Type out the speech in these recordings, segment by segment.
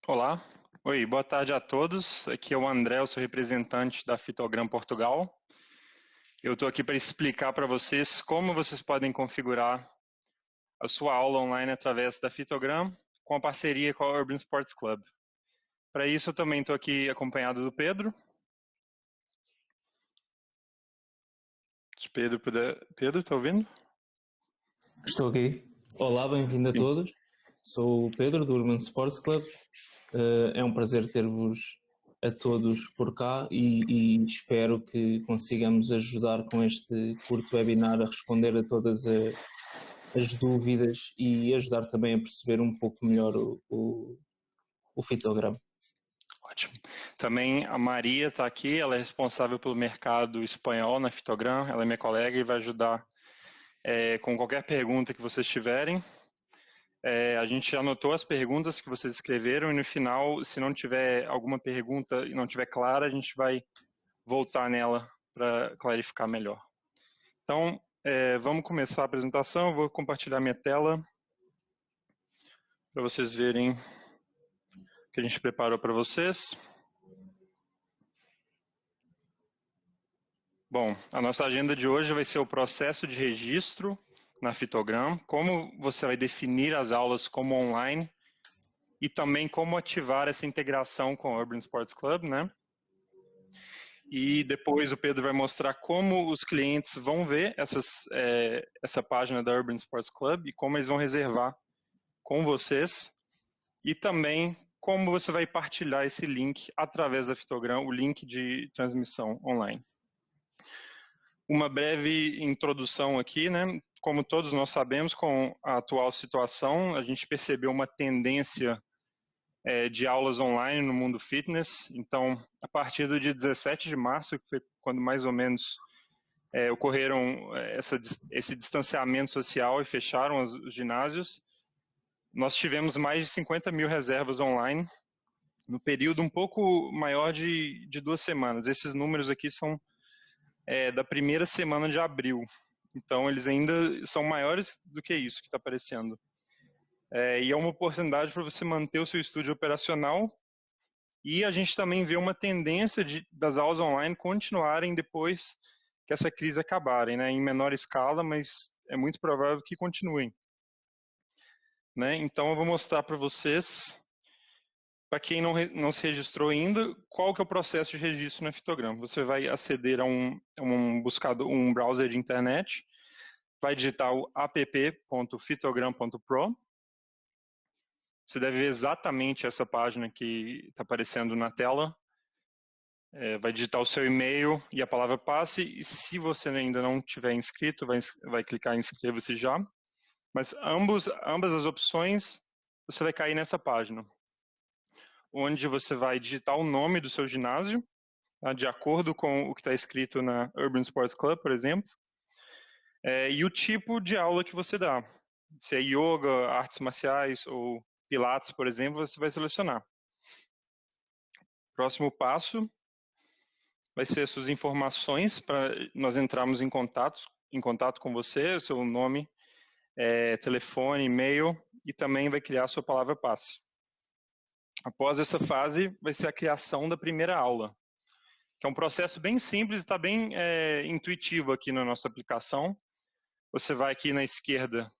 Olá, oi, boa tarde a todos. Aqui é o André, eu sou representante da Fitogram Portugal. Eu estou aqui para explicar para vocês como vocês podem configurar a sua aula online através da Fitogram com a parceria com a Urban Sports Club. Para isso, eu também estou aqui acompanhado do Pedro. Se Pedro puder. Pedro, está ouvindo? Estou aqui. Olá, bem-vindo a Sim. todos. Sou o Pedro do Urban Sports Club. É um prazer ter-vos a todos por cá e espero que consigamos ajudar com este curto webinar a responder a todas as dúvidas e ajudar também a perceber um pouco melhor o fitograma. Ótimo. Também a Maria está aqui, ela é responsável pelo mercado espanhol na Fitogram, ela é minha colega e vai ajudar com qualquer pergunta que vocês tiverem. A gente anotou as perguntas que vocês escreveram e no final, se não tiver alguma pergunta e não tiver clara, a gente vai voltar nela para clarificar melhor. Então, vamos começar a apresentação. Eu vou compartilhar minha tela para vocês verem o que a gente preparou para vocês. Bom, a nossa agenda de hoje vai ser o processo de registro na Fitogram, como você vai definir as aulas como online e também como ativar essa integração com o Urban Sports Club, né? E depois o Pedro vai mostrar como os clientes vão ver essa página da Urban Sports Club e como eles vão reservar com vocês. E também como você vai partilhar esse link através da Fitogram, o link de transmissão online. Uma breve introdução aqui, né? Como todos nós sabemos, com a atual situação, a gente percebeu uma tendência de aulas online no mundo fitness. Então, a partir do dia 17 de março, que foi quando mais ou menos ocorreram esse distanciamento social e fecharam os ginásios, nós tivemos mais de 50 mil reservas online no período um pouco maior de 2 semanas. Esses números aqui são da primeira semana de abril. Então, eles ainda são maiores do que isso que está aparecendo. E é uma oportunidade para você manter o seu estúdio operacional. E a gente também vê uma tendência das aulas online continuarem depois que essa crise acabarem, né? Em menor escala, mas é muito provável que continuem. Né? Então, eu vou mostrar para vocês, para quem não se registrou ainda, qual que é o processo de registro na Fitogram. Você vai aceder a um buscador, um browser de internet, vai digitar o app.fitogram.pro. Você deve ver exatamente essa página que está aparecendo na tela. Vai digitar o seu e-mail e a palavra passe, e se você ainda não tiver inscrito, vai clicar em inscreva-se já. Mas ambas as opções, você vai cair nessa página, onde você vai digitar o nome do seu ginásio, tá, de acordo com o que está escrito na Urban Sports Club, por exemplo, e o tipo de aula que você dá. Se é yoga, artes marciais ou pilates, por exemplo, você vai selecionar. Próximo passo vai ser as suas informações para nós entrarmos em contato com você, seu nome, telefone, e-mail, e também vai criar a sua palavra passe. Após essa fase, vai ser a criação da primeira aula, que é um processo bem simples e está bem intuitivo aqui na nossa aplicação. Você vai aqui na esquerda,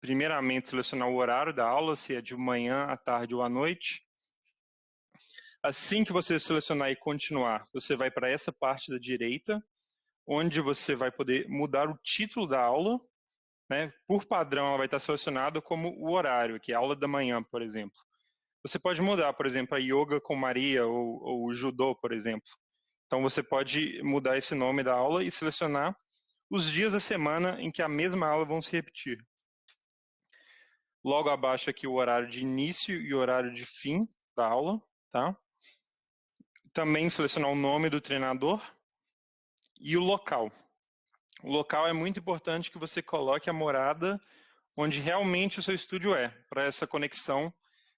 primeiramente selecionar o horário da aula, se é de manhã, à tarde ou à noite. Assim que você selecionar e continuar, você vai para essa parte da direita, onde você vai poder mudar o título da aula, né? Por padrão, ela vai estar selecionada como o horário, que é aula da manhã, por exemplo. Você pode mudar, por exemplo, a yoga com Maria ou o judô, por exemplo. Então, você pode mudar esse nome da aula e selecionar os dias da semana em que a mesma aula vão se repetir. Logo abaixo aqui o horário de início e o horário de fim da aula, tá? Também selecionar o nome do treinador e o local. O local é muito importante que você coloque a morada onde realmente o seu estúdio é, para essa conexão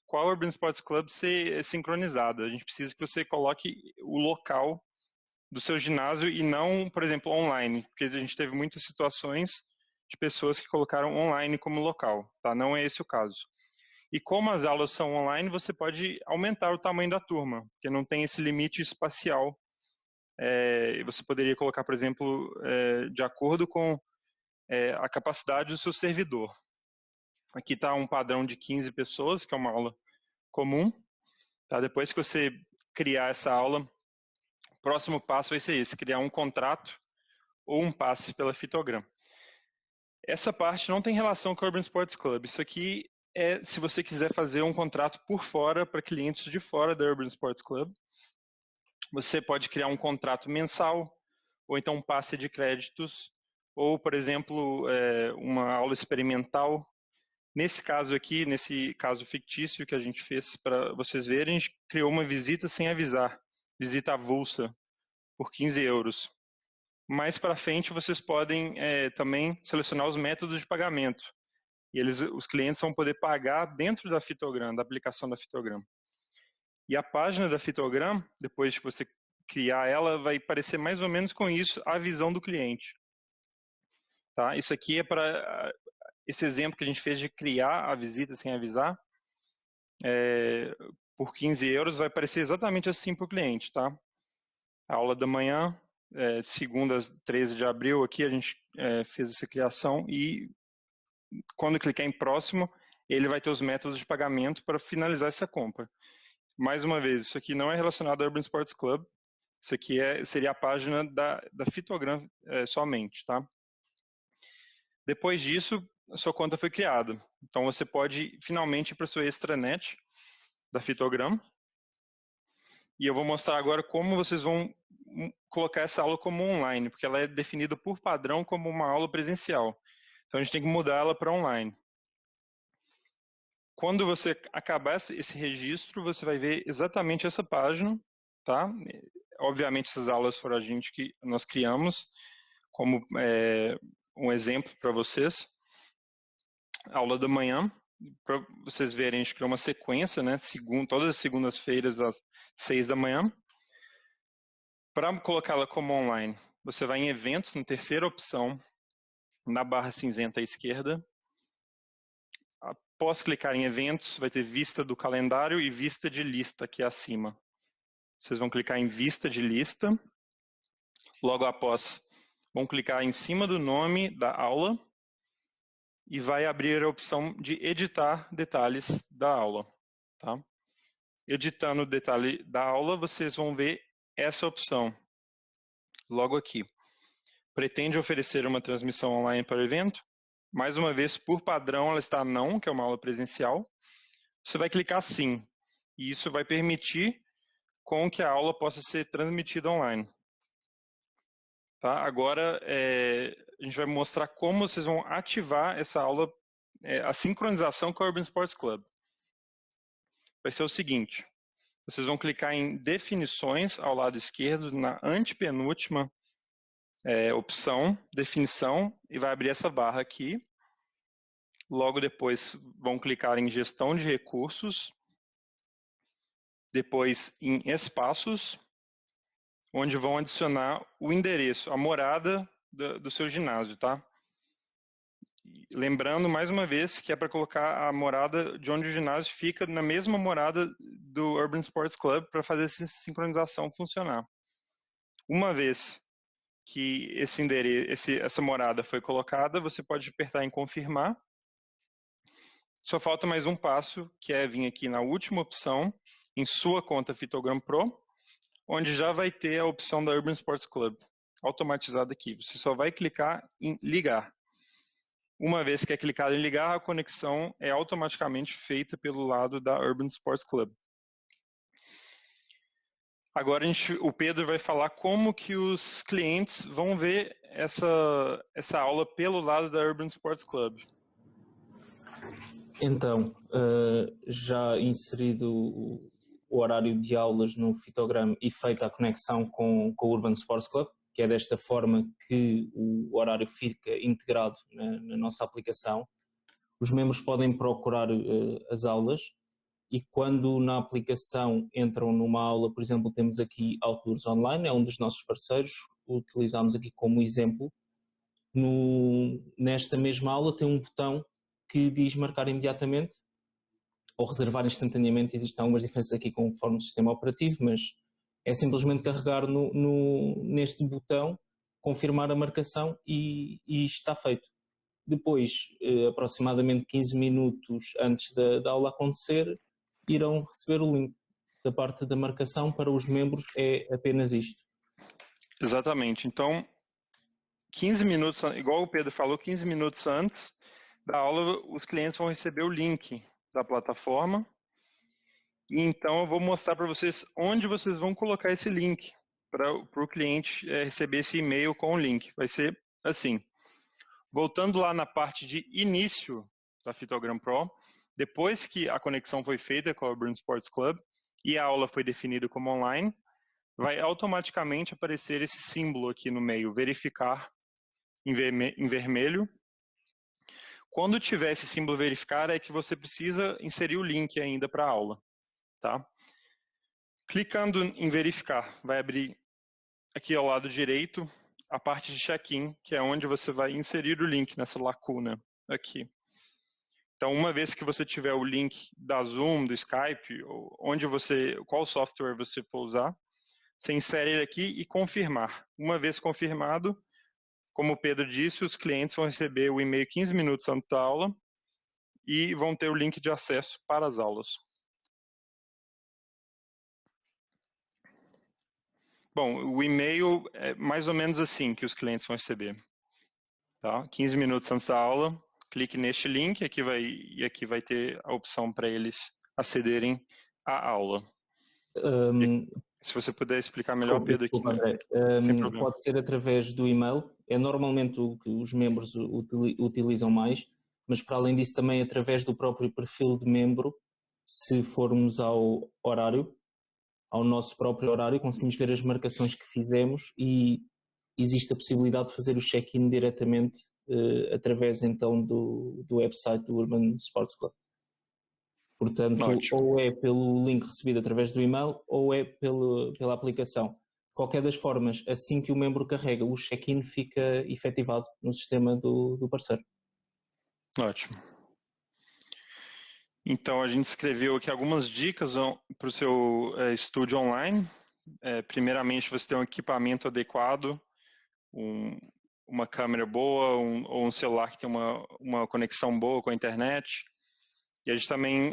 com a Urban Sports Club ser sincronizada. A gente precisa que você coloque o local do seu ginásio e não, por exemplo, online, porque a gente teve muitas situações de pessoas que colocaram online como local, tá? Não é esse o caso. E como as aulas são online, você pode aumentar o tamanho da turma, porque não tem esse limite espacial. Você poderia colocar, por exemplo, de acordo com a capacidade do seu servidor. Aqui está um padrão de 15 pessoas, que é uma aula comum. Tá? Depois que você criar essa aula, o próximo passo vai ser esse, criar um contrato ou um passe pela Fitogram. Essa parte não tem relação com o Urban Sports Club. Isso aqui é se você quiser fazer um contrato por fora para clientes de fora da Urban Sports Club. Você pode criar um contrato mensal, ou então um passe de créditos, ou, por exemplo, uma aula experimental. Nesse caso aqui, nesse caso fictício que a gente fez para vocês verem, a gente criou uma visita sem avisar, visita avulsa, por 15 euros. Mais para frente, vocês podem também selecionar os métodos de pagamento. E os clientes vão poder pagar dentro da Fitogram, da aplicação da Fitogram. E a página da Fitogram, depois que você criar ela, vai parecer mais ou menos com isso, a visão do cliente. Tá? Isso aqui é para esse exemplo que a gente fez de criar a visita sem avisar. Por 15 euros vai parecer exatamente assim para o cliente. Tá? A aula da manhã, segunda, 13 de abril, aqui a gente fez essa criação e quando clicar em próximo, ele vai ter os métodos de pagamento para finalizar essa compra. Mais uma vez, isso aqui não é relacionado ao Urban Sports Club, isso aqui seria a página da Fitogram somente, tá? Depois disso, a sua conta foi criada. Então você pode finalmente ir para o seu extranet da Fitogram. E eu vou mostrar agora como vocês vão colocar essa aula como online, porque ela é definida por padrão como uma aula presencial. Então a gente tem que mudar ela para online. Quando você acabar esse registro, você vai ver exatamente essa página, tá? Obviamente essas aulas foram a gente que nós criamos como um exemplo para vocês. Aula da manhã, para vocês verem, a gente criou uma sequência, né? Todas as segundas-feiras às 6 da manhã. Para colocá-la como online, você vai em eventos, na terceira opção, na barra cinzenta à esquerda. Após clicar em eventos, vai ter vista do calendário e vista de lista aqui acima. Vocês vão clicar em vista de lista. Logo após, vão clicar em cima do nome da aula e vai abrir a opção de editar detalhes da aula. Tá? Editando o detalhe da aula, vocês vão ver essa opção, logo aqui. Pretende oferecer uma transmissão online para o evento? Mais uma vez, por padrão, ela está não, que é uma aula presencial. Você vai clicar sim, e isso vai permitir com que a aula possa ser transmitida online. Tá? Agora, a gente vai mostrar como vocês vão ativar essa aula, a sincronização com a Urban Sports Club. Vai ser o seguinte, vocês vão clicar em definições ao lado esquerdo, na antepenúltima opção, definição, e vai abrir essa barra aqui. Logo depois vão clicar em gestão de recursos, depois em espaços, onde vão adicionar o endereço, a morada do seu ginásio, tá? Lembrando, mais uma vez, que é para colocar a morada de onde o ginásio fica na mesma morada do Urban Sports Club para fazer essa sincronização funcionar. Uma vez que esse endereço, essa morada foi colocada, você pode apertar em confirmar. Só falta mais um passo, que é vir aqui na última opção, em sua conta Fitogram Pro, onde já vai ter a opção da Urban Sports Club, automatizada aqui. Você só vai clicar em ligar. Uma vez que é clicado em ligar, a conexão é automaticamente feita pelo lado da Urban Sports Club. Agora o Pedro vai falar como que os clientes vão ver essa aula pelo lado da Urban Sports Club. Então, já inserido o horário de aulas no Fitogram e feita a conexão com o Urban Sports Club, que é desta forma que o horário fica integrado na nossa aplicação, os membros podem procurar as aulas e quando na aplicação entram numa aula, por exemplo, temos aqui Autours Online, é um dos nossos parceiros, utilizamos aqui como exemplo. Nesta mesma aula tem um botão que diz marcar imediatamente ou reservar instantaneamente. Existem algumas diferenças aqui conforme o sistema operativo, mas é simplesmente carregar neste botão, confirmar a marcação e está feito. Depois, aproximadamente 15 minutos antes da aula acontecer, irão receber o link. Da parte da marcação para os membros é apenas isto. Exatamente. Então, 15 minutos, igual o Pedro falou, 15 minutos antes da aula, os clientes vão receber o link da plataforma. E então eu vou mostrar para vocês onde vocês vão colocar esse link para o cliente receber esse e-mail com o link. Vai ser assim. Voltando lá na parte de início da Fitogram Pro, depois que a conexão foi feita com a Urban Sports Club e a aula foi definida como online, vai automaticamente aparecer esse símbolo aqui no meio, verificar em vermelho. Quando tiver esse símbolo verificar, é que você precisa inserir o link ainda para a aula. Tá? Clicando em verificar, vai abrir aqui ao lado direito a parte de check-in, que é onde você vai inserir o link nessa lacuna aqui. Então, uma vez que você tiver o link da Zoom, do Skype, qual software você for usar, você insere ele aqui e confirmar. Uma vez confirmado, como o Pedro disse, os clientes vão receber o e-mail 15 minutos antes da aula e vão ter o link de acesso para as aulas. Bom, o e-mail é mais ou menos assim que os clientes vão receber. Tá? 15 minutos antes da aula, clique neste link e aqui vai ter a opção para eles acederem à aula. Se você puder explicar melhor, Pedro, aqui. André. Pode ser através do e-mail, é normalmente o que os membros utilizam mais, mas para além disso também através do próprio perfil de membro, se formos ao nosso próprio horário, conseguimos ver as marcações que fizemos e existe a possibilidade de fazer o check-in diretamente através então do website do Urban Sports Club. Portanto, ótimo. Ou é pelo link recebido através do e-mail ou é pela aplicação. De qualquer das formas, assim que o membro carrega, o check-in fica efetivado no sistema do parceiro. Ótimo. Então, a gente escreveu aqui algumas dicas para o seu estúdio online. Primeiramente, você tem um equipamento adequado, uma câmera boa ou um celular que tem uma conexão boa com a internet. E a gente também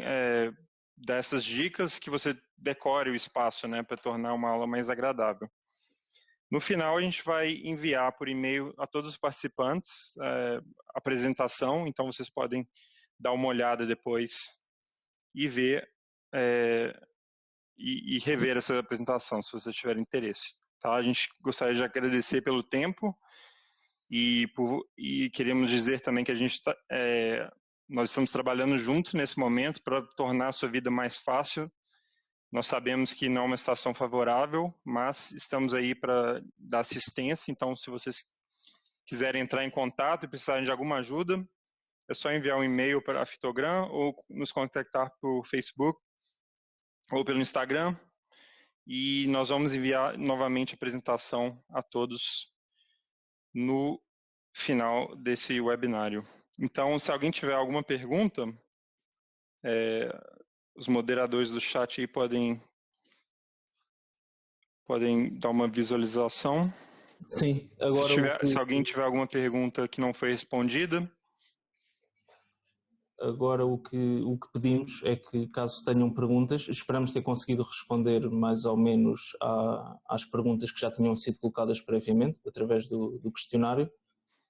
dá essas dicas que você decore o espaço, né, para tornar uma aula mais agradável. No final, a gente vai enviar por e-mail a todos os participantes a apresentação, então vocês podem dar uma olhada depois e ver e rever essa apresentação, se vocês tiverem interesse. Tá? A gente gostaria de agradecer pelo tempo e queremos dizer também que nós estamos trabalhando juntos nesse momento para tornar a sua vida mais fácil. Nós sabemos que não é uma situação favorável, mas estamos aí para dar assistência. Então, se vocês quiserem entrar em contato e precisarem de alguma ajuda, é só enviar um e-mail para a Fitogram ou nos contactar por Facebook ou pelo Instagram. E nós vamos enviar novamente a apresentação a todos no final desse webinário. Então, se alguém tiver alguma pergunta, os moderadores do chat aí podem dar uma visualização. Sim, agora se alguém tiver alguma pergunta que não foi respondida. Agora o que pedimos é que, caso tenham perguntas, esperamos ter conseguido responder mais ou menos às perguntas que já tinham sido colocadas previamente, através do questionário,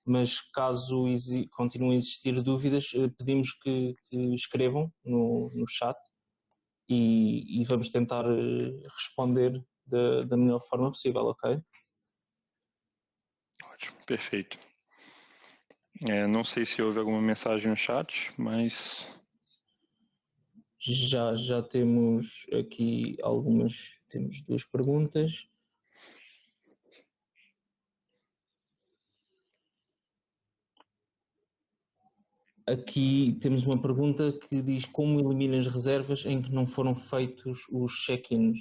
mas caso continuem a existir dúvidas, pedimos que escrevam no chat e vamos tentar responder da melhor forma possível, ok? Ótimo, perfeito. Não sei se houve alguma mensagem no chat, mas... Já temos aqui temos 2 perguntas. Aqui temos uma pergunta que diz: como eliminas reservas em que não foram feitos os check-ins?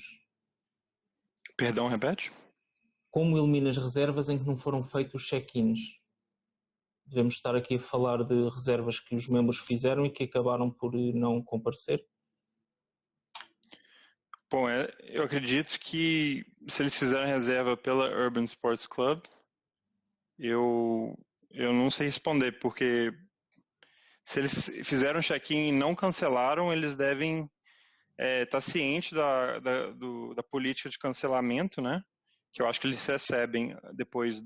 Perdão, repete? Como eliminas reservas em que não foram feitos os check-ins? Devemos estar aqui a falar de reservas que os membros fizeram e que acabaram por não comparecer? Bom, eu acredito que se eles fizeram reserva pela Urban Sports Club, eu não sei responder, porque se eles fizeram check-in e não cancelaram, eles devem estar cientes da política de cancelamento, né? Que eu acho que eles recebem depois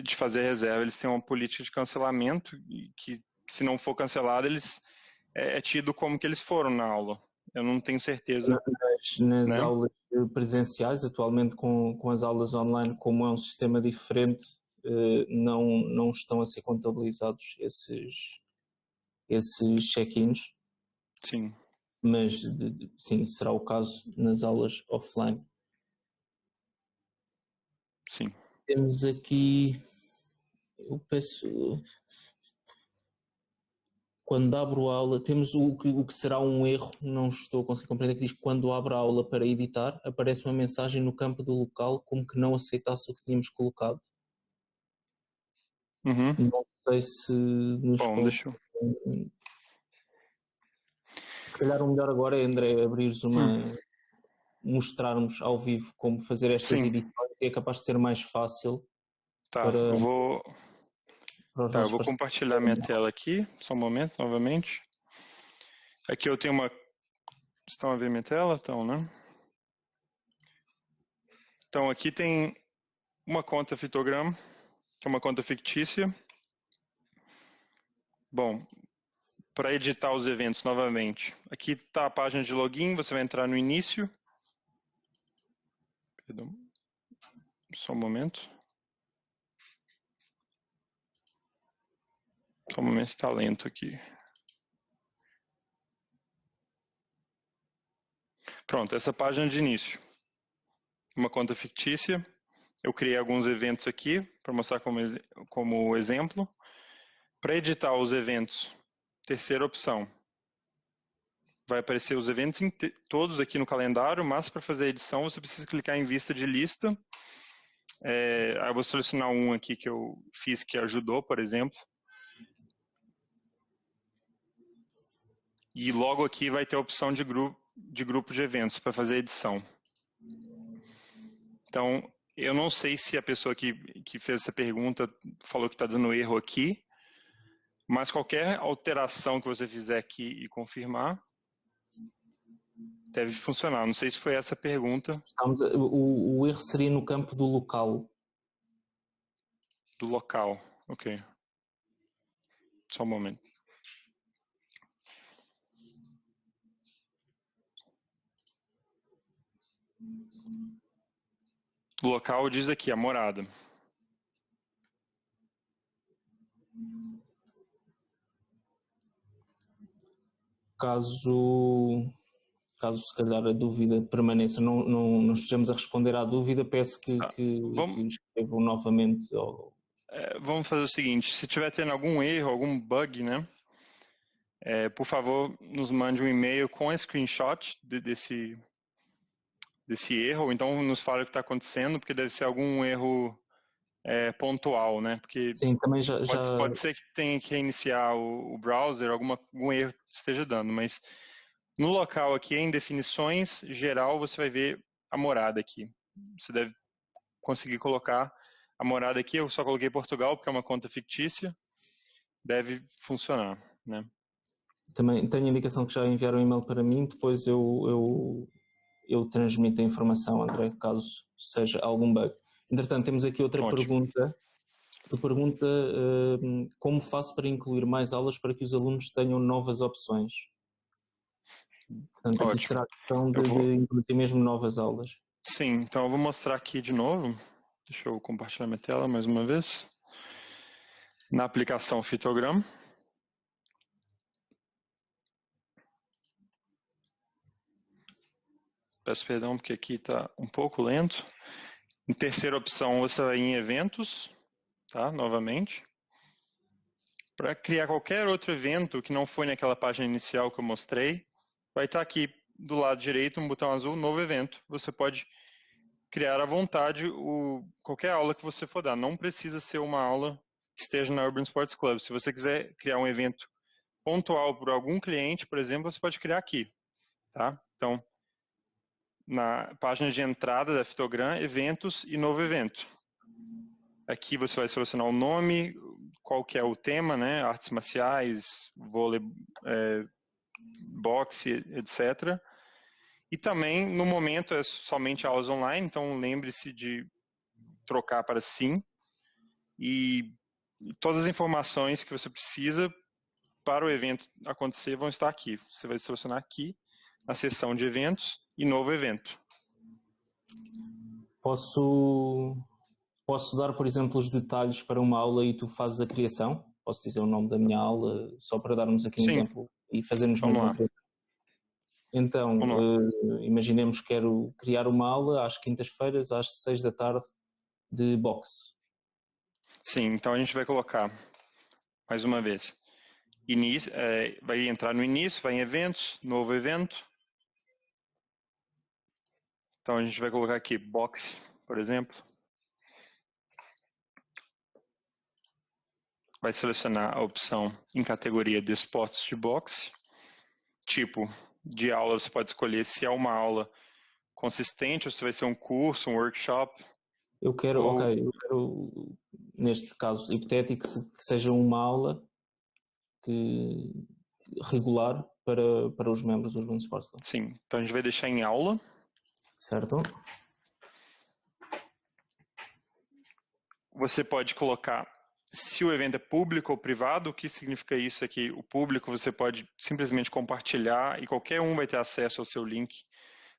de fazer reserva. Eles têm uma política de cancelamento que, se não for cancelado, eles é tido como que eles foram na aula. Eu não tenho certeza, Nas né? aulas presenciais, atualmente com as aulas online, como é um sistema diferente, não estão a ser contabilizados esses check-ins, Sim, mas sim, será o caso nas aulas offline. sim. Temos aqui, eu peço, quando abro a aula, temos o que será um erro, não estou a conseguir compreender, que diz que quando abro a aula para editar, aparece uma mensagem no campo do local como que não aceitasse o que tínhamos colocado. Uhum. Não sei se nos Bom, deixa eu... conseguem. Se calhar o melhor agora é, André, abrires mostrarmos ao vivo como fazer estas Sim, edições e é capaz de ser mais fácil tá. para, Eu vou, para os tá, eu nossos vou parceiros. compartilhar minha tela aqui, só um momento, novamente. Aqui eu tenho uma... Estão a ver minha tela? Estão, né? Então, aqui tem uma conta Fitograma, que é uma conta fictícia. Bom, para editar os eventos novamente, aqui está a página de login, você vai entrar no início. Perdão, só um momento. Só um momento, está lento aqui. Pronto, essa página de início. Uma conta fictícia. Eu criei alguns eventos aqui para mostrar como exemplo. Para editar os eventos, terceira opção. Vai aparecer os eventos todos aqui no calendário, mas para fazer a edição você precisa clicar em vista de lista. Eu vou selecionar um aqui que eu fiz que ajudou, por exemplo. E logo aqui vai ter a opção de grupo de eventos para fazer a edição. Então, eu não sei se a pessoa que fez essa pergunta falou que está dando erro aqui, mas qualquer alteração que você fizer aqui e confirmar, deve funcionar. Não sei se foi essa a pergunta. O erro seria no campo do local. Do local, ok. Só um momento. O local diz aqui, a morada. Caso se calhar a dúvida permaneça, não estejamos a responder à dúvida, peço que escrevam novamente. Vamos fazer o seguinte, se tiver tendo algum erro, algum bug, né? Por favor, nos mande um e-mail com a screenshot desse erro, ou então nos fale o que está acontecendo, porque deve ser algum erro pontual, né? Porque Sim, também pode ser que tenha que reiniciar o browser, algum erro esteja dando, mas no local aqui, em definições geral, você vai ver a morada aqui. Você deve conseguir colocar a morada aqui. Eu só coloquei Portugal porque é uma conta fictícia. Deve funcionar, né? Também tenho a indicação que já enviaram um e-mail para mim, depois eu transmito a informação, André, caso seja algum bug. Entretanto, temos aqui outra Ótimo. pergunta, que pergunta como faço para incluir mais aulas para que os alunos tenham novas opções? Portanto, aqui Ótimo. será a questão Eu vou... de incluir mesmo novas aulas. Sim, então eu vou mostrar aqui de novo. Deixa eu compartilhar minha tela mais uma vez. Na aplicação Fitograma. Peço perdão porque aqui está um pouco lento. Em terceira opção, você vai em eventos, tá? Novamente. Para criar qualquer outro evento que não foi naquela página inicial que eu mostrei, vai estar aqui do lado direito um botão azul, novo evento. Você pode criar à vontade qualquer aula que você for dar. Não precisa ser uma aula que esteja na Urban Sports Club. Se você quiser criar um evento pontual para algum cliente, por exemplo, você pode criar aqui. tá? Então, na página de entrada da Fitogram, eventos e novo evento. Aqui você vai selecionar o nome, qual que é o tema, né? Artes marciais, vôlei, boxe, etc. E também, no momento, é somente aulas online, então lembre-se de trocar para sim. E todas as informações que você precisa para o evento acontecer vão estar aqui. Você vai selecionar aqui, na seção de eventos e novo evento. Posso dar, por exemplo, os detalhes para uma aula e tu fazes a criação? Posso dizer o nome da minha aula, só para darmos aqui um Sim, exemplo e fazermos vamos mesmo a lá. criação. Então, Vamos lá. imaginemos que quero criar uma aula às quintas-feiras, às 6 da tarde, de boxe. Sim, então a gente vai colocar, mais uma vez, início, vai entrar no início, vai em eventos, novo evento. Então a gente vai colocar aqui boxe, por exemplo. Vai selecionar a opção em categoria de esportes de boxe. Tipo de aula, você pode escolher se é uma aula consistente ou se vai ser um curso, um workshop. Eu quero, neste caso hipotético, que seja uma aula regular para os membros do Urban Sports Club. Sim, então a gente vai deixar em aula. Certo? Você pode colocar se o evento é público ou privado. O que significa isso é que o público você pode simplesmente compartilhar e qualquer um vai ter acesso ao seu link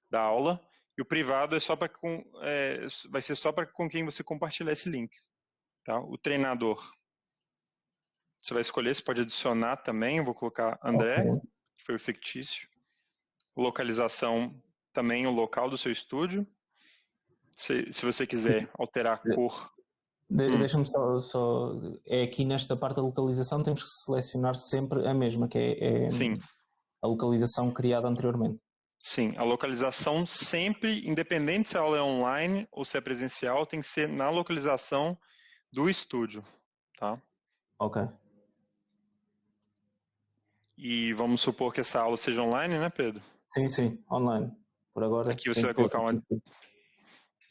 da aula. E o privado é só para vai ser só para com quem você compartilhar esse link. Tá? O treinador, você vai escolher, você pode adicionar também. Eu vou colocar André, que foi o fictício. Localização, também o local do seu estúdio. Se você quiser alterar a cor. Deixa-me só. É aqui nesta parte da localização, temos que selecionar sempre a mesma, que é Sim. a localização criada anteriormente. Sim, a localização sempre, independente se a aula é online ou se é presencial, tem que ser na localização do estúdio, tá? Ok. E vamos supor que essa aula seja online, né, Pedro? Sim, online. Por agora. Aqui você vai colocar uma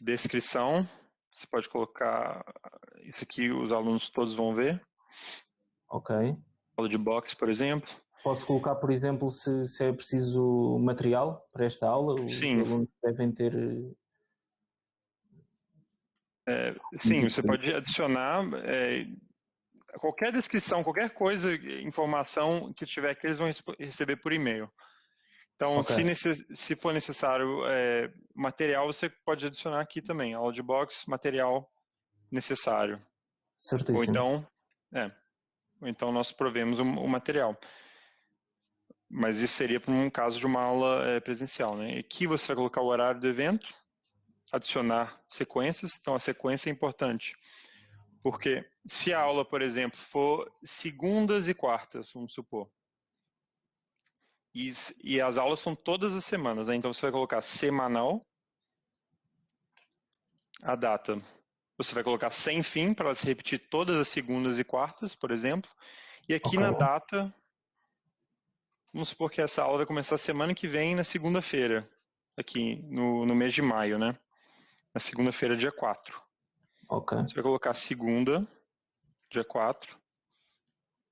descrição. Você pode colocar isso aqui, os alunos todos vão ver. Ok. Aula de boxe, por exemplo. Posso colocar, por exemplo, se é preciso material para esta aula? Sim. Os alunos devem ter. Sim, você pode adicionar qualquer descrição, qualquer coisa, informação que tiver aqui, eles vão receber por e-mail. Então, Okay. se for necessário material, você pode adicionar aqui também, aula de boxe, material necessário. Certíssimo. Ou então nós provemos o material. Mas isso seria para um caso de uma aula presencial, né? Aqui você vai colocar o horário do evento, adicionar sequências. Então, a sequência é importante. Porque se a aula, por exemplo, for segundas e quartas, vamos supor, e as aulas são todas as semanas, né? Então você vai colocar semanal, a data. Você vai colocar sem fim, para ela se repetir todas as segundas e quartas, por exemplo. E aqui na data, vamos supor que essa aula vai começar semana que vem, na segunda-feira, aqui no mês de maio, né? Na segunda-feira, dia 4. Ok. Você vai colocar segunda, dia 4.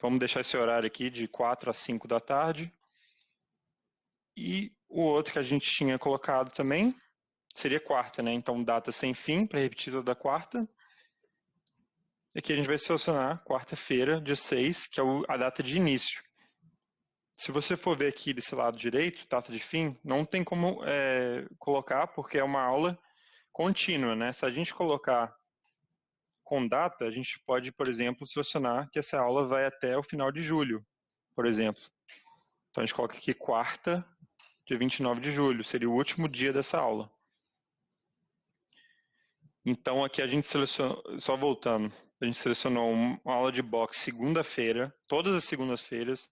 Vamos deixar esse horário aqui de 4 a 5 da tarde. E o outro que a gente tinha colocado também seria quarta, né? Então, data sem fim, para repetir toda a quarta. E aqui a gente vai selecionar quarta-feira, dia 6, que é a data de início. Se você for ver aqui desse lado direito, data de fim, não tem como colocar, porque é uma aula contínua, né? Se a gente colocar com data, a gente pode, por exemplo, selecionar que essa aula vai até o final de julho, por exemplo. Então, a gente coloca aqui quarta, dia 29 de julho, seria o último dia dessa aula. Então, aqui a gente selecionou, só voltando, a gente selecionou uma aula de boxe segunda-feira, todas as segundas-feiras,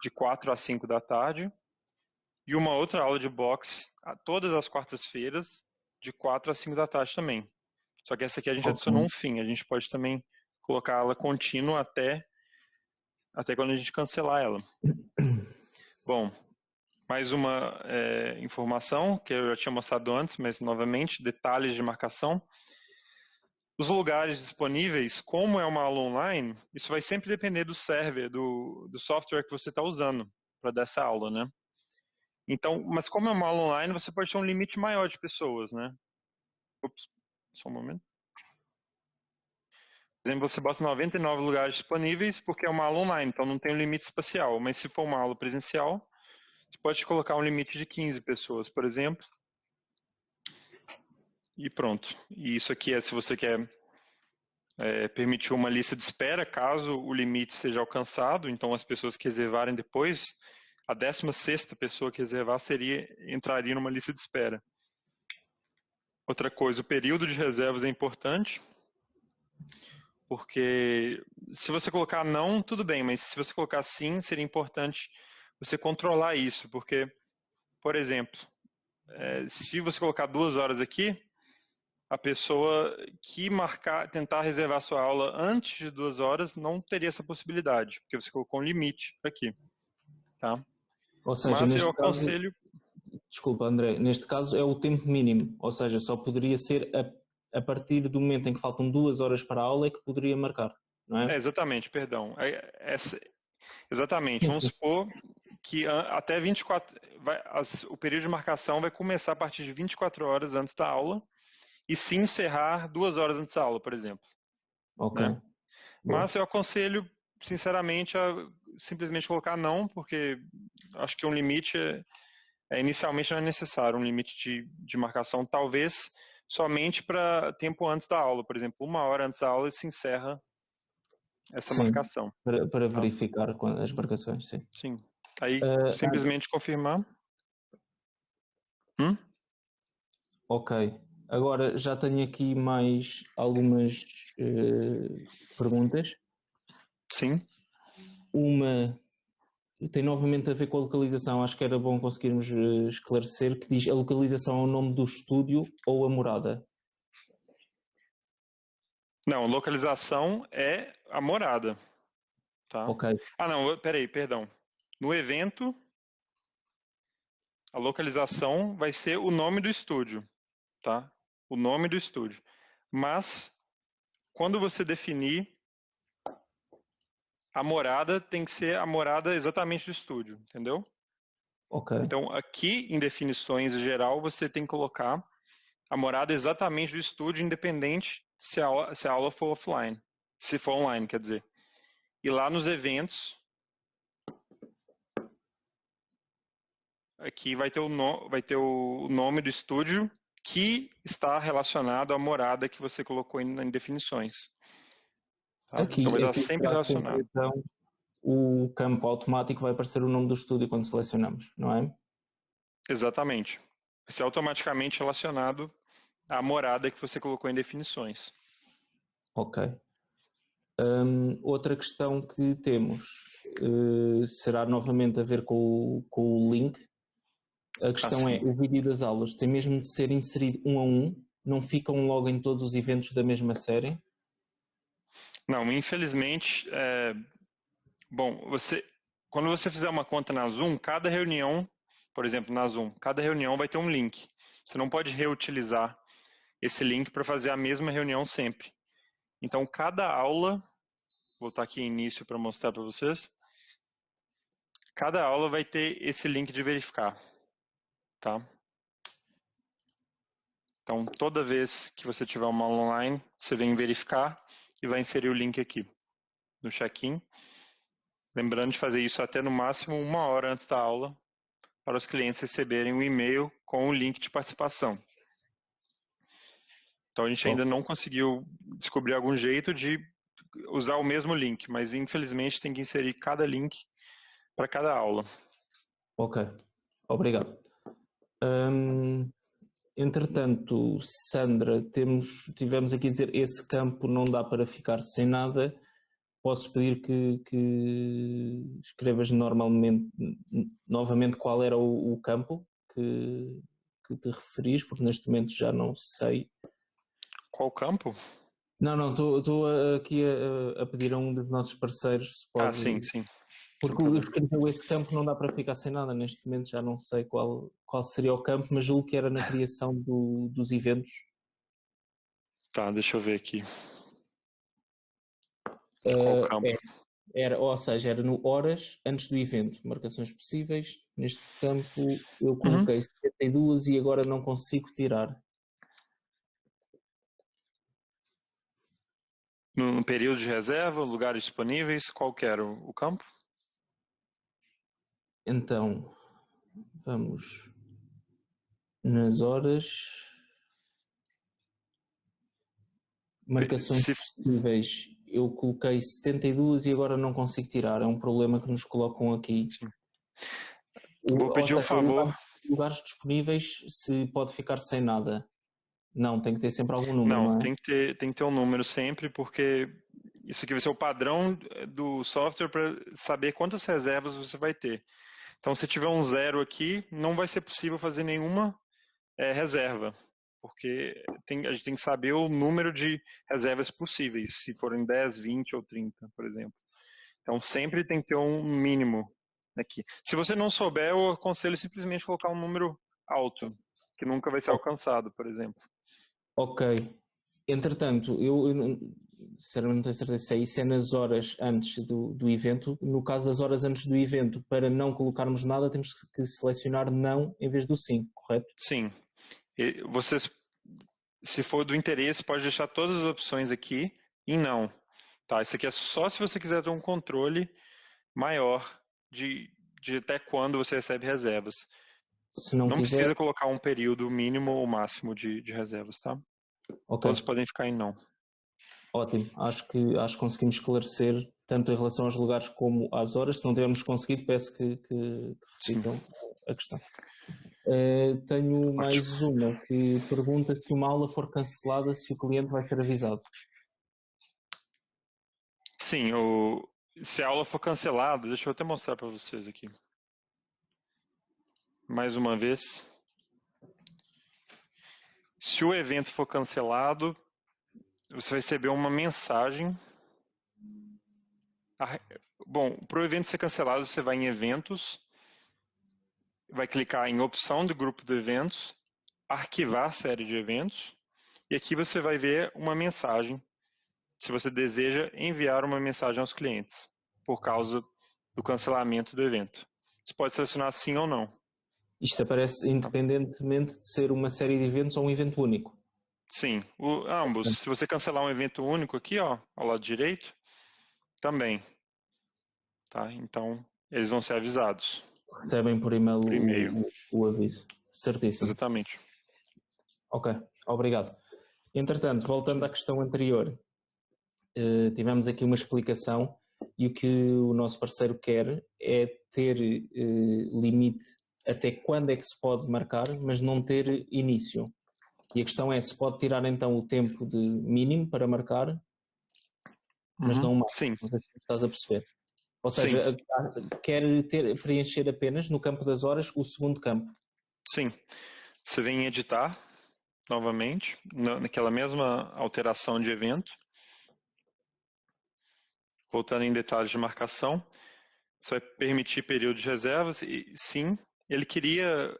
de 4 a 5 da tarde, e uma outra aula de boxe todas as quartas-feiras, de 4 a 5 da tarde também. Só que essa aqui a gente adicionou um fim, a gente pode também colocar ela contínua até quando a gente cancelar ela. Bom, Mais uma informação que eu já tinha mostrado antes, mas novamente, detalhes de marcação. Os lugares disponíveis, como é uma aula online, isso vai sempre depender do server, do software que você está usando para dar essa aula, né? Então, mas como é uma aula online, você pode ter um limite maior de pessoas, né? Ups, só um momento. Por exemplo, você bota 99 lugares disponíveis porque é uma aula online, então não tem um limite espacial. Mas se for uma aula presencial, você pode colocar um limite de 15 pessoas, por exemplo. E pronto. E isso aqui é se você quer permitir uma lista de espera, caso o limite seja alcançado. Então, as pessoas que reservarem depois, a 16ª pessoa que reservar entraria numa lista de espera. Outra coisa, o período de reservas é importante, porque se você colocar não, tudo bem, mas se você colocar sim, seria importante você controlar isso, porque, por exemplo, se você colocar 2 horas aqui, a pessoa que tentar reservar sua aula antes de 2 horas não teria essa possibilidade, porque você colocou um limite aqui, tá? Ou seja, Mas eu neste caso, aconselho... desculpa André, neste caso é o tempo mínimo, ou seja, só poderia ser a partir do momento em que faltam 2 horas para a aula é que poderia marcar, não é? exatamente, perdão. Exatamente, vamos supor que até 24... o período de marcação vai começar a partir de 24 horas antes da aula e se encerrar 2 horas antes da aula, por exemplo. Ok. Né? Boa. Mas eu aconselho, sinceramente, a simplesmente colocar não, porque acho que um limite inicialmente não é necessário, um limite de marcação, talvez somente para tempo antes da aula, por exemplo, 1 hora antes da aula se encerra essa Sim, marcação. para Tá? verificar as marcações, sim. Sim. Aí, simplesmente confirmar. Ok. Agora já tenho aqui mais algumas perguntas. Sim. Uma tem novamente a ver com a localização, acho que era bom conseguirmos esclarecer, que diz a localização é o nome do estúdio ou a morada? Não, localização é a morada. Tá? Ok, Ah, não, perdão. No evento, a localização vai ser o nome do estúdio, tá? O nome do estúdio. Mas, quando você definir, a morada tem que ser a morada exatamente do estúdio, entendeu? ok. Então, aqui em definições em geral, você tem que colocar a morada exatamente do estúdio, independente se a aula for offline. Se for online, quer dizer. E lá nos eventos, aqui vai ter o nome do estúdio que está relacionado à morada que você colocou em definições. Tá? Então vai estar Aqui sempre será sempre relacionado. então o campo automático vai aparecer o nome do estúdio quando selecionamos, não é? Exatamente. Vai ser automaticamente relacionado à morada que você colocou em definições. Ok. Outra questão que temos será novamente a ver com o link. A questão é, o vídeo das aulas tem mesmo de ser inserido um a um? Não ficam logo em todos os eventos da mesma série? Não, infelizmente, bom, quando você fizer uma conta na Zoom, cada reunião, por exemplo, na Zoom, cada reunião vai ter um link. Você não pode reutilizar esse link para fazer a mesma reunião sempre. Então, cada aula, vou botar aqui início para mostrar para vocês, cada aula vai ter esse link de verificar, tá? Então, toda vez que você tiver uma aula online, você vem verificar e vai inserir o link aqui no check-in. Lembrando de fazer isso até no máximo 1 hora antes da aula, para os clientes receberem um e-mail com o link de participação. Então, a gente ainda não conseguiu descobrir algum jeito de usar o mesmo link, mas infelizmente tem que inserir cada link para cada aula. Ok, obrigado. Entretanto, Sandra, tivemos aqui a dizer esse campo não dá para ficar sem nada. Posso pedir que escrevas novamente qual era o campo que te referis, porque neste momento já não sei. Qual campo? Não, estou aqui a pedir a um dos nossos parceiros se Ah, pode sim, sim. Porque escreveu esse campo, não dá para ficar sem nada. Neste momento já não sei qual seria o campo, mas julgo que era na criação dos eventos. Tá, deixa eu ver aqui. Qual campo? Ou seja, era no horas antes do evento. Marcações possíveis. Neste campo eu coloquei 72 e agora não consigo tirar. No período de reserva, lugares disponíveis, qual que era o campo? Então, vamos nas horas. Marcações possíveis. Eu coloquei 72 e agora não consigo tirar. É um problema que nos colocam aqui. Sim. Vou pedir um favor. Lugares disponíveis, se pode ficar sem nada. Não, tem que ter sempre algum número, não é? Tem que ter um número sempre, porque isso aqui vai ser o padrão do software para saber quantas reservas você vai ter. Então, se tiver um 0 aqui, não vai ser possível fazer nenhuma reserva, porque a gente tem que saber o número de reservas possíveis, se forem 10, 20 ou 30, por exemplo. Então, sempre tem que ter um mínimo aqui. Se você não souber, eu aconselho simplesmente colocar um número alto, que nunca vai ser alcançado, por exemplo. Ok. Entretanto, eu sinceramente não tenho certeza se isso é nas horas antes do evento. No caso das horas antes do evento, para não colocarmos nada, temos que selecionar não em vez do sim, correto? Sim. Vocês, se for do interesse, pode deixar todas as opções aqui em não. Tá, isso aqui é só se você quiser ter um controle maior de até quando você recebe reservas. Se não precisa colocar um período mínimo ou máximo de reservas, tá? Okay. Todos podem ficar em não. Ótimo, acho que conseguimos esclarecer tanto em relação aos lugares como às horas. Se não tivermos conseguido, peço que repitam a questão. Tenho mais uma que pergunta se uma aula for cancelada, se o cliente vai ser avisado. Sim, se a aula for cancelada, deixa eu até mostrar para vocês aqui. Mais uma vez. Se o evento for cancelado, você vai receber uma mensagem. Bom, para o evento ser cancelado, você vai em eventos, vai clicar em opção do grupo de eventos, arquivar a série de eventos, e aqui você vai ver uma mensagem, se você deseja enviar uma mensagem aos clientes, por causa do cancelamento do evento. Você pode selecionar sim ou não. Isto aparece independentemente de ser uma série de eventos ou um evento único? Sim, ambos. Se você cancelar um evento único aqui, ó, ao lado direito, também. Tá? Então, eles vão ser avisados. Recebem por e-mail, o aviso. Certíssimo. Exatamente. Ok, obrigado. Entretanto, voltando à questão anterior, tivemos aqui uma explicação e o que o nosso parceiro quer é ter limite até quando é que se pode marcar, mas não ter início. E a questão é se pode tirar então o tempo de mínimo para marcar, mas não mais. Sim. Não sei se estás a perceber. Ou seja, quer preencher apenas no campo das horas o segundo campo. Sim. Você vem em editar, novamente, naquela mesma alteração de evento. Voltando em detalhes de marcação. Você vai permitir período de reservas e sim, ele queria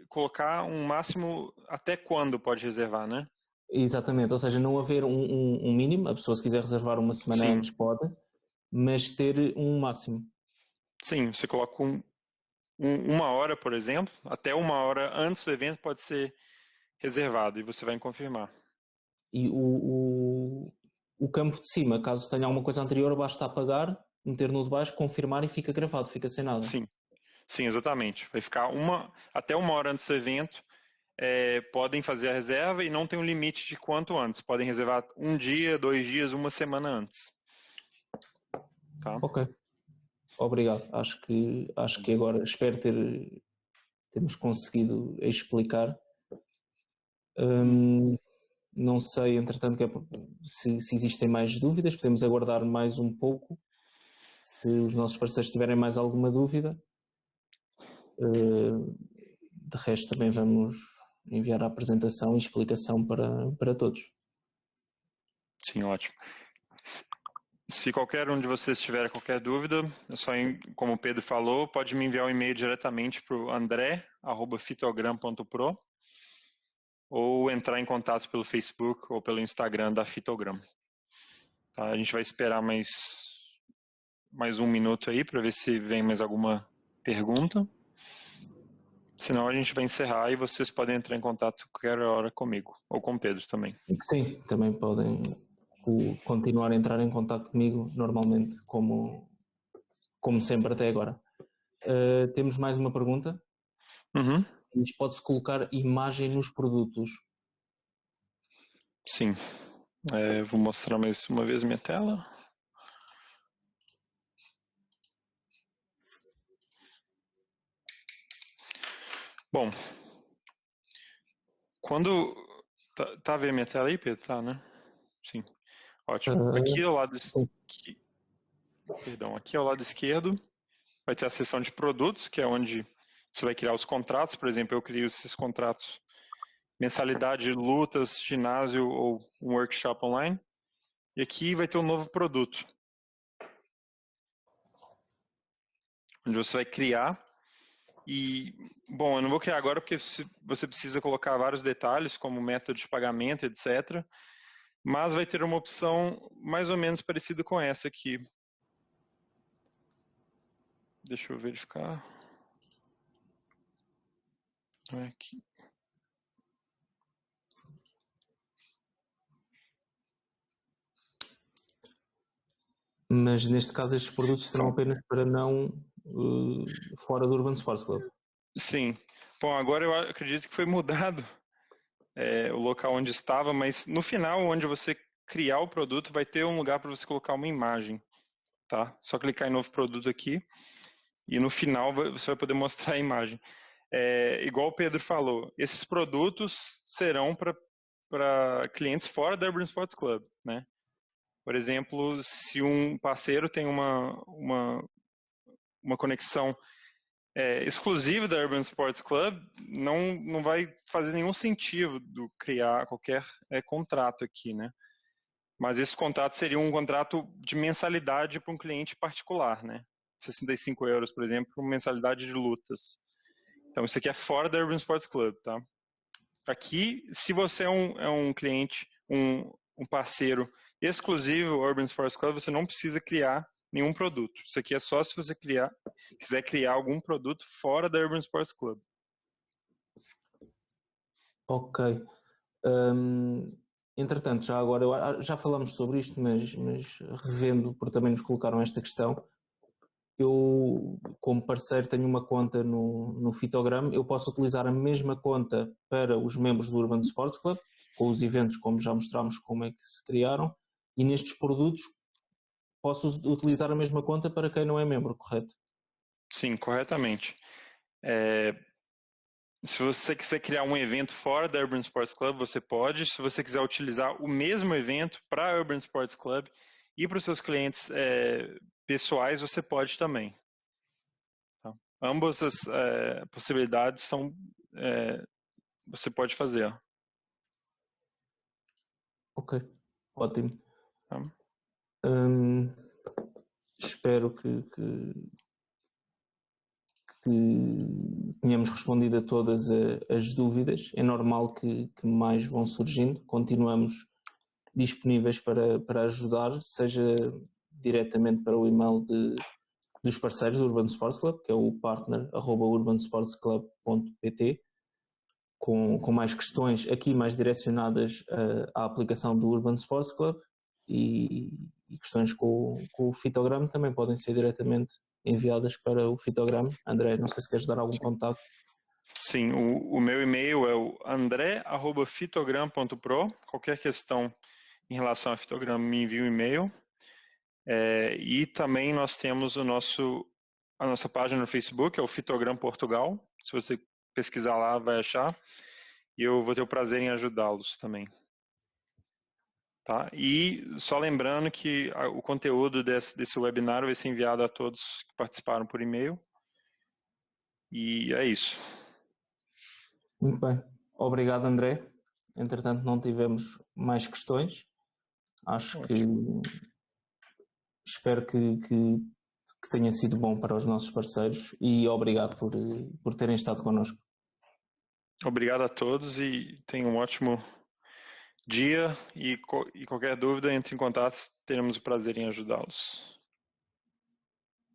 colocar um máximo até quando pode reservar, né? Exatamente, ou seja, não haver um mínimo, a pessoa se quiser reservar uma semana antes pode, mas ter um máximo. Sim, você coloca uma hora, por exemplo, até uma hora antes do evento pode ser reservado e você vai confirmar. E o campo de cima, caso tenha alguma coisa anterior, basta apagar, meter no de baixo, confirmar e fica gravado, fica sem nada. Sim, exatamente. Vai ficar até uma hora antes do evento, podem fazer a reserva e não tem um limite de quanto antes. Podem reservar um dia, 2 dias, uma semana antes. Tá? Ok. Obrigado. Acho que agora espero termos conseguido explicar. Não sei, entretanto, se existem mais dúvidas, podemos aguardar mais um pouco. Se os nossos parceiros tiverem mais alguma dúvida, de resto também vamos enviar a apresentação e explicação para todos. Sim, ótimo. Se qualquer um de vocês tiver qualquer dúvida, é só, como o Pedro falou, pode me enviar um e-mail diretamente para o andré@fitogram.pro ou entrar em contato pelo Facebook ou pelo Instagram da Fitogram. Tá? A gente vai esperar mais um minuto aí para ver se vem mais alguma pergunta. Senão a gente vai encerrar e vocês podem entrar em contato qualquer hora comigo, ou com o Pedro também. Sim, também podem continuar a entrar em contato comigo normalmente, como sempre até agora. Temos mais uma pergunta. Uhum. Pode-se colocar imagem nos produtos? Sim. Vou mostrar mais uma vez minha tela. Bom, quando... Tá vendo minha tela aí, Pedro? Tá, né? Sim. Ótimo. Aqui ao lado... Perdão, aqui ao lado esquerdo vai ter a seção de produtos, que é onde você vai criar os contratos. Por exemplo, eu crio esses contratos. Mensalidade, lutas, ginásio ou um workshop online. E aqui vai ter um novo produto, onde você vai criar. E, bom, eu não vou criar agora porque você precisa colocar vários detalhes, como método de pagamento, etc. Mas vai ter uma opção mais ou menos parecida com essa aqui. Deixa eu verificar. Aqui. Mas neste caso estes produtos serão apenas para não fora do Urban Sports Club. Sim. Bom, agora eu acredito que foi mudado o local onde estava, mas no final, onde você criar o produto, vai ter um lugar para você colocar uma imagem, tá? Só clicar em novo produto aqui e no final você vai poder mostrar a imagem. Igual o Pedro falou, esses produtos serão para clientes fora da Urban Sports Club, né? Por exemplo, se um parceiro tem uma conexão exclusiva da Urban Sports Club, não vai fazer nenhum sentido criar qualquer contrato aqui, né? Mas esse contrato seria um contrato de mensalidade para um cliente particular, né? 65 euros, por exemplo, uma mensalidade de lutas. Então, isso aqui é fora da Urban Sports Club, tá? Aqui, se você é um cliente, um parceiro exclusivo Urban Sports Club, você não precisa criar nenhum produto. Isso aqui é só se você quiser criar algum produto fora da Urban Sports Club. Ok. Entretanto, já agora, já falamos sobre isto, mas revendo, porque também nos colocaram esta questão, eu, como parceiro, tenho uma conta no Fitogram, eu posso utilizar a mesma conta para os membros do Urban Sports Club, com os eventos, como já mostramos como é que se criaram, e nestes produtos posso utilizar a mesma conta para quem não é membro, correto? Sim, corretamente. Se você quiser criar um evento fora da Urban Sports Club, você pode. Se você quiser utilizar o mesmo evento para a Urban Sports Club e para os seus clientes pessoais, você pode também. Tá? Ambas as possibilidades você pode fazer. Ok, ótimo. Tá? Espero que tenhamos respondido a todas as dúvidas. É normal que mais vão surgindo. Continuamos disponíveis para ajudar, seja diretamente para o e-mail dos parceiros do Urban Sports Club, que é o partner@urbansportsclub.pt, com mais questões aqui mais direcionadas à aplicação do Urban Sports Club, e questões com o Fitogram também podem ser diretamente enviadas para o Fitogram. André, não sei se queres dar algum contato. Sim, o meu e-mail é o andré@fitogram.pro. Qualquer questão em relação a Fitogram, me envie um e-mail. E também nós temos a nossa página no Facebook, é o Fitogram Portugal. Se você pesquisar lá, vai achar. E eu vou ter o prazer em ajudá-los também. Tá? E só lembrando que o conteúdo desse webinar vai ser enviado a todos que participaram por e-mail. E é isso. Muito bem. Obrigado, André. Entretanto, não tivemos mais questões. Acho que espero que tenha sido bom para os nossos parceiros e obrigado por terem estado connosco. Obrigado a todos e tenham um ótimo dia e qualquer dúvida, entre em contato, teremos o prazer em ajudá-los.